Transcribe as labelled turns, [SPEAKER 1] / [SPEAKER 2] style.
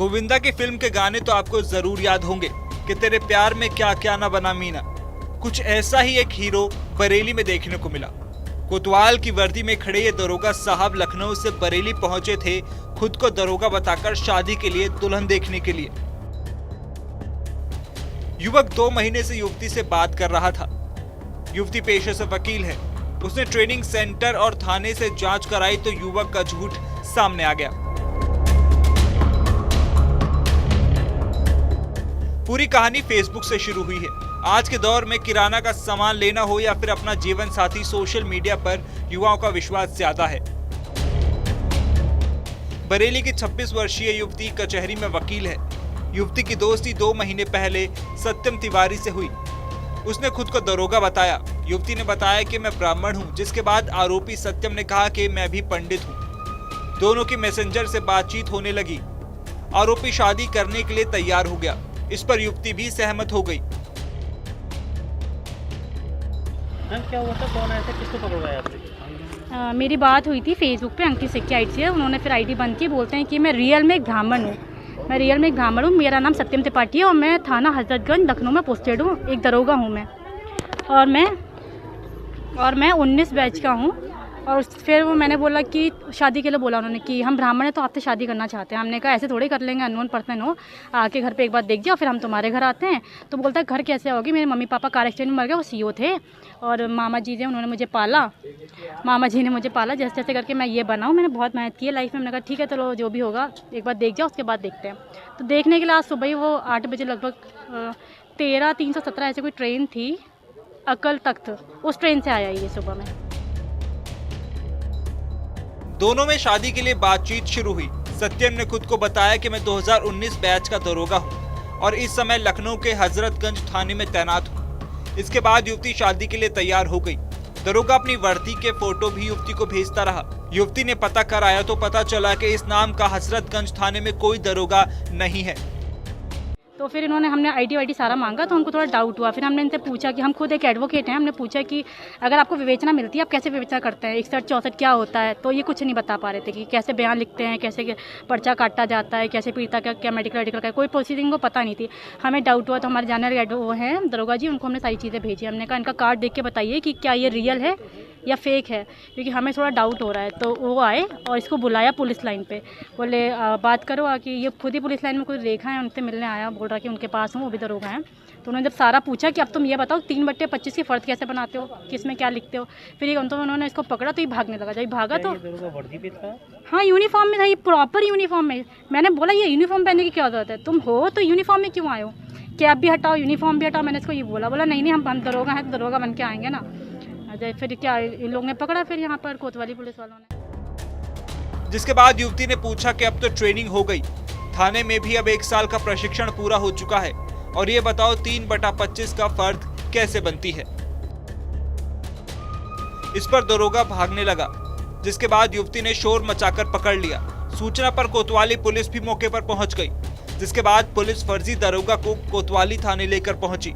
[SPEAKER 1] गोविंदा की फिल्म के गाने तो आपको जरूर याद होंगे कि तेरे प्यार में क्या क्या ना बना मीना। कुछ ऐसा ही एक हीरो बरेली में देखने को मिला। कोतवाल की वर्दी में खड़े ये दरोगा साहब लखनऊ से बरेली पहुंचे थे, खुद को दरोगा बताकर शादी के लिए दुल्हन देखने के लिए। युवक 2 महीने से युवती से बात कर रहा था। युवती पेशे से वकील है। उसने ट्रेनिंग सेंटर और थाने से जांच कराई तो युवक का झूठ सामने आ गया। पूरी कहानी फेसबुक से शुरू हुई है। आज के दौर में किराना का सामान लेना हो या फिर अपना जीवन साथी, सोशल मीडिया पर युवाओं का विश्वास ज्यादा है। बरेली की 26 वर्षीय युवती कचहरी में वकील है। युवती की दोस्ती 2 महीने पहले सत्यम तिवारी से हुई। उसने खुद को दरोगा बताया। युवती ने बताया कि मैं ब्राह्मण हूं, जिसके बाद आरोपी सत्यम ने कहा कि मैं भी पंडित हूं। दोनों की मैसेंजर से बातचीत होने लगी। आरोपी शादी करने के लिए तैयार हो गया। इस पर युवती भी सहमत हो गई।
[SPEAKER 2] क्या हुआ था, कौन आया था, किसको पकड़वाया आपने?
[SPEAKER 3] मेरी बात हुई थी फेसबुक पे अंकित सिक्की आईडी से। उन्होंने फिर आईडी बंद की। बोलते हैं कि मैं रियल में एक ब्राह्मण हूँ। मेरा नाम सत्यम त्रिपाठी है और मैं थाना हजरतगंज लखनऊ में पोस्टेड हूँ। एक दरोगा हूँ मैं, और मैं 19 बैच का हूँ। और फिर वो मैंने बोला कि शादी के लिए बोला उन्होंने कि हम ब्राह्मण हैं तो आपसे शादी करना चाहते हैं। हमने कहा ऐसे थोड़ी कर लेंगे, अननोन पर्सन हो, आके घर पे एक बार देख जाओ, फिर हम तुम्हारे घर आते हैं। तो बोलता है घर कैसे होगी, मेरे मम्मी पापा कार एक्सीडेंट में मर गए, वो सीओ थे, और मामा जी थे, उन्होंने मुझे पाला। मामा जी ने मुझे पाला, जैसे जैसे करके मैं ये बनाऊँ। मैंने बहुत मेहनत की है लाइफ में। मैंने कहा ठीक है चलो जो भी होगा एक बार देख जाओ, उसके बाद देखते हैं। तो देखने के लिए आज सुबह ही वो 8 बजे लगभग 13-317 ऐसे कोई ट्रेन थी अकल तख्त, उस ट्रेन से आया ये सुबह में।
[SPEAKER 1] दोनों में शादी के लिए बातचीत शुरू हुई। सत्यम ने खुद को बताया कि मैं 2019 बैच का दरोगा हूं और इस समय लखनऊ के हजरतगंज थाने में तैनात हूं। इसके बाद युवती शादी के लिए तैयार हो गई। दरोगा अपनी वर्दी के फोटो भी युवती को भेजता रहा। युवती ने पता कराया तो पता चला कि इस नाम का हजरतगंज थाने में कोई दरोगा नहीं है।
[SPEAKER 3] तो फिर हमने आईडी सारा मांगा तो उनको थोड़ा डाउट हुआ। फिर हमने इनसे पूछा कि हम खुद एक एडवोकेट हैं। हमने पूछा कि अगर आपको विवेचना मिलती है आप कैसे विवेचना करते हैं, 61-64 क्या होता है। तो ये कुछ नहीं बता पा रहे थे कि कैसे बयान लिखते हैं, कैसे पर्चा काटा जाता है, कैसे पीड़िता का क्या मेडिकल का, कोई प्रोसीडिंग को पता नहीं थी। हमें डाउट हुआ तो हमारे जानने वो हैं दरोगा जी, उनको हमने सारी चीज़ें भेजी। हमने कहा इनका कार्ड देख के बताइए कि क्या ये रियल है या फेक है, क्योंकि हमें थोड़ा डाउट हो रहा है। तो वो आए और इसको बुलाया पुलिस लाइन पे। बोले बात करो कि ये खुद ही पुलिस लाइन में कोई रेखा है, उनसे मिलने आया। बोल रहा कि उनके पास हूँ, वो भी दरोगा हैं। तो उन्होंने जब सारा पूछा कि अब तुम ये बताओ 3/25 की फ़र्द कैसे बनाते हो, किसमें क्या लिखते हो। फिर ये उन्होंने इसको पकड़ा तो ये भागने लगा। जब भागा तो
[SPEAKER 2] वर्दी पे था?
[SPEAKER 3] हाँ यूनिफॉर्म में था, ये प्रॉपर यूनिफॉर्म में। मैंने बोला ये यूनिफॉर्म पहनने की क्या जरूरत है, तुम हो तो यूनिफॉर्म में क्यों आए हो, कैब भी हटाओ, यूनिफॉर्म भी हटाओ। मैंने इसको ये बोला नहीं हम दरोगा हैं तो दरोगा बन के आएंगे ना। फिर क्या इन लोगों ने पकड़ा फिर यहाँ पर कोतवाली पुलिस वालों ने।
[SPEAKER 1] जिसके बाद युवती ने पूछा कि अब तो ट्रेनिंग हो गई, थाने में भी अब 1 साल का प्रशिक्षण पूरा हो चुका है, और ये बताओ 3/25 का फर्द कैसे बनती है। इस पर दरोगा भागने लगा, जिसके बाद युवती ने शोर मचाकर पकड़ लिया। सूचना पर कोतवाली पुलिस भी मौके पर पहुंच गई, जिसके बाद पुलिस फर्जी दरोगा को कोतवाली थाने लेकर पहुंची।